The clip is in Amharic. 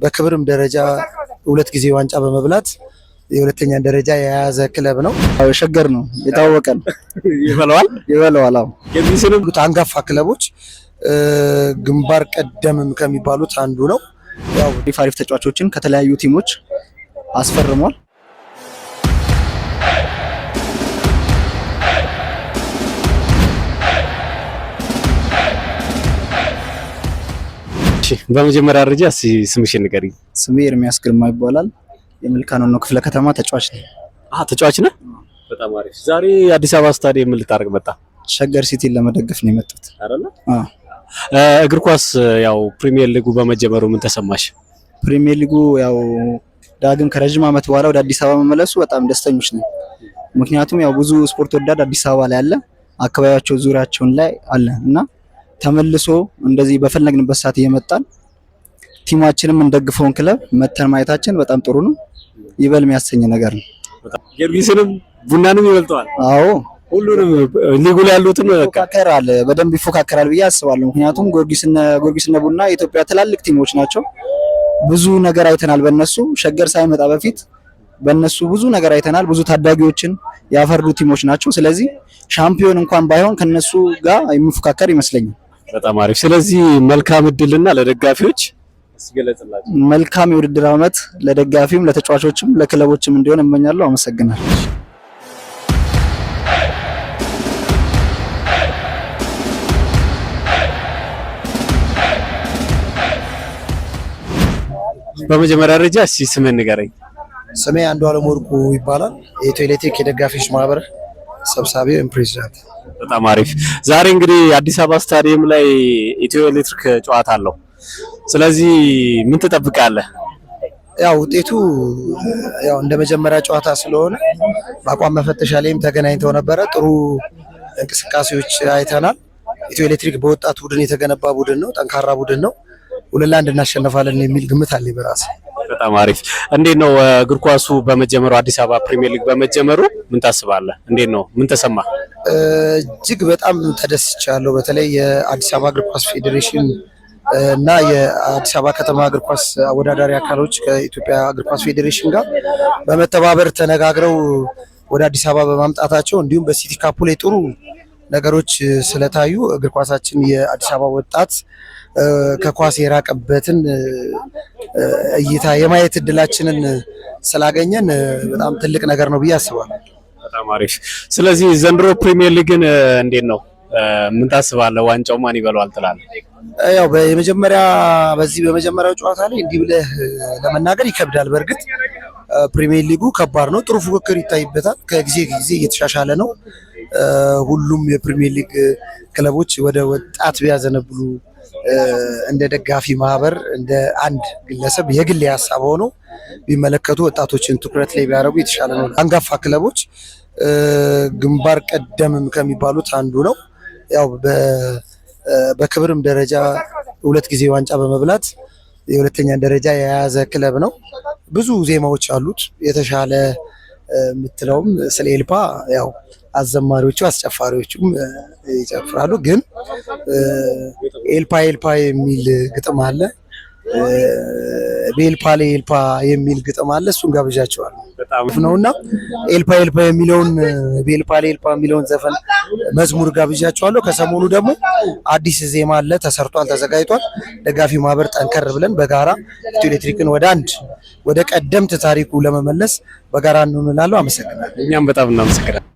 በክብርም ደረጃ 2 ጊዜ ዋንጫ በመብላት የሁለተኛ ደረጃ የያዘ ክለብ ነው። ሸገር ነው የታወቀ ነው። ይበለዋል። አዎ የሚስሉት አንጋፋ ክለቦች ግንባር ቀደምም ከሚባሉት አንዱ ነው። ያው አሪፍ ተጫዋቾችን ከተለያዩ ቲሞች አስፈርሟል። በመጀመሪያ ደረጃ ስምሽን ንገሪኝ። ስሜ ኤርሚያስ ግርማ ይባላል። የመልካኖ ክፍለ ከተማ ተጫዋች ነኝ። ተጫዋች ነህ? በጣም አሪፍ። ዛሬ አዲስ አበባ ስታዲየም ምን ልታደርግ መጣ? ሸገር ሲቲን ለመደገፍ ነው የመጣሁት። አይደለ? እግር ኳስ ያው ፕሪሚየር ሊጉ በመጀመሩ ምን ተሰማሽ? ፕሪሚየር ሊጉ ያው ዳግም ከረጅም ዓመት በኋላ ወደ አዲስ አበባ መመለሱ በጣም ደስተኞች ነን። ምክንያቱም ያው ብዙ ስፖርት ወዳድ አዲስ አበባ ላይ አለ፣ አካባቢያቸው ዙሪያቸውን ላይ አለ እና ተመልሶ እንደዚህ በፈለግንበት ሰዓት እየመጣን ቲማችንም እንደግፈውን ክለብ መተን ማየታችን በጣም ጥሩ ነው። ይበል የሚያሰኝ ነገር ነው። ጊዮርጊስንም ቡናንም ይበልጠዋል። አዎ ሁሉንም ሊጉ ላይ ያሉትን ይፎካከራል፣ በደንብ ይፎካከራል ብዬ አስባለሁ። ምክንያቱም ጊዮርጊስና ቡና የኢትዮጵያ ትላልቅ ቲሞች ናቸው። ብዙ ነገር አይተናል በእነሱ። ሸገር ሳይመጣ በፊት በእነሱ ብዙ ነገር አይተናል። ብዙ ታዳጊዎችን ያፈሩ ቲሞች ናቸው። ስለዚህ ሻምፒዮን እንኳን ባይሆን ከነሱ ጋር የሚፎካከር ይመስለኛል። በጣም አሪፍ። ስለዚህ መልካም እድልና ለደጋፊዎች እስገለጽላችሁ። መልካም የውድድር ዓመት ለደጋፊውም ለተጫዋቾችም ለክለቦችም እንዲሆን እመኛለሁ። አመሰግናለሁ። በመጀመሪያ ደረጃ ስምህን ንገረኝ። ስሜ አንዱዓለም ወርቁ ይባላል። የኢትዮ ኤሌክትሪክ የደጋፊዎች ማህበር ሰብሳቢ ፕሬዝዳንት። በጣም አሪፍ። ዛሬ እንግዲህ አዲስ አበባ ስታዲየም ላይ ኢትዮ ኤሌክትሪክ ጨዋታ አለው። ስለዚህ ምን ትጠብቃለህ? ያው ውጤቱ ያው እንደ መጀመሪያ ጨዋታ ስለሆነ በአቋም መፈተሻ ላይም ተገናኝተው ነበረ። ጥሩ እንቅስቃሴዎች አይተናል። ኢትዮ ኤሌክትሪክ በወጣት ቡድን የተገነባ ቡድን ነው፣ ጠንካራ ቡድን ነው። 2-1 እናሸነፋለን የሚል ግምት አለኝ በራሴ። በጣም አሪፍ። እንዴት ነው እግር ኳሱ በመጀመሩ አዲስ አበባ ፕሪሚየር ሊግ በመጀመሩ ምን ታስባለህ? እንዴት ነው? ምን ተሰማ? እጅግ በጣም ተደስቻለሁ። በተለይ የአዲስ አበባ እግር ኳስ ፌዴሬሽን እና የአዲስ አበባ ከተማ እግር ኳስ አወዳዳሪ አካሎች ከኢትዮጵያ እግር ኳስ ፌዴሬሽን ጋር በመተባበር ተነጋግረው ወደ አዲስ አበባ በማምጣታቸው እንዲሁም በሲቲ ካፑ ላይ ጥሩ ነገሮች ስለታዩ እግር ኳሳችን የአዲስ አበባ ወጣት ከኳስ የራቀበትን እይታ የማየት እድላችንን ስላገኘን በጣም ትልቅ ነገር ነው ብዬ አስባለሁ። በጣም አሪፍ። ስለዚህ ዘንድሮ ፕሪሚየር ሊግን እንዴት ነው? ምን ታስባለህ? ዋንጫው ማን ይበላዋል ትላለህ? ያው በመጀመሪያው ጨዋታ ላይ እንዲህ ብለህ ለመናገር ይከብዳል። በእርግጥ ፕሪሚየር ሊጉ ከባድ ነው። ጥሩ ፉክክር ይታይበታል። ከጊዜ ጊዜ እየተሻሻለ ነው። ሁሉም የፕሪሚየር ሊግ ክለቦች ወደ ወጣት ቢያዘነብሉ እንደ ደጋፊ ማህበር እንደ አንድ ግለሰብ የግል ሀሳብ ሆኖ ቢመለከቱ ወጣቶችን ትኩረት ላይ ቢያደርጉ የተሻለ ነው። አንጋፋ ክለቦች ግንባር ቀደምም ከሚባሉት አንዱ ነው። ያው በክብርም ደረጃ 2 ጊዜ ዋንጫ በመብላት የሁለተኛ ደረጃ የያዘ ክለብ ነው። ብዙ ዜማዎች አሉት። የተሻለ የምትለውም ስለ ኤልፓ ያው አዘማሪዎቹ አስጨፋሪዎቹም ይጨፍራሉ። ግን ኤልፓ የሚል ግጥም አለ፣ በኤልፓ ላይ ኤልፓ የሚል ግጥም አለ። እሱን ጋብዣቸዋለሁ ነውና ኤልፓ የሚለውን በኤልፓ ላይ ኤልፓ የሚለውን ዘፈን መዝሙር ጋብዣቸዋለሁ። ከሰሞኑ ደግሞ አዲስ ዜማ አለ፣ ተሰርቷል፣ ተዘጋጅቷል። ደጋፊ ማህበር ጠንከር ብለን በጋራ ኢትዮ ኤሌክትሪክን ወደ ቀደምት ታሪኩ ለመመለስ በጋራ እንሆናለን። አመሰግናለሁ። እኛም በጣም እናመሰግናለን።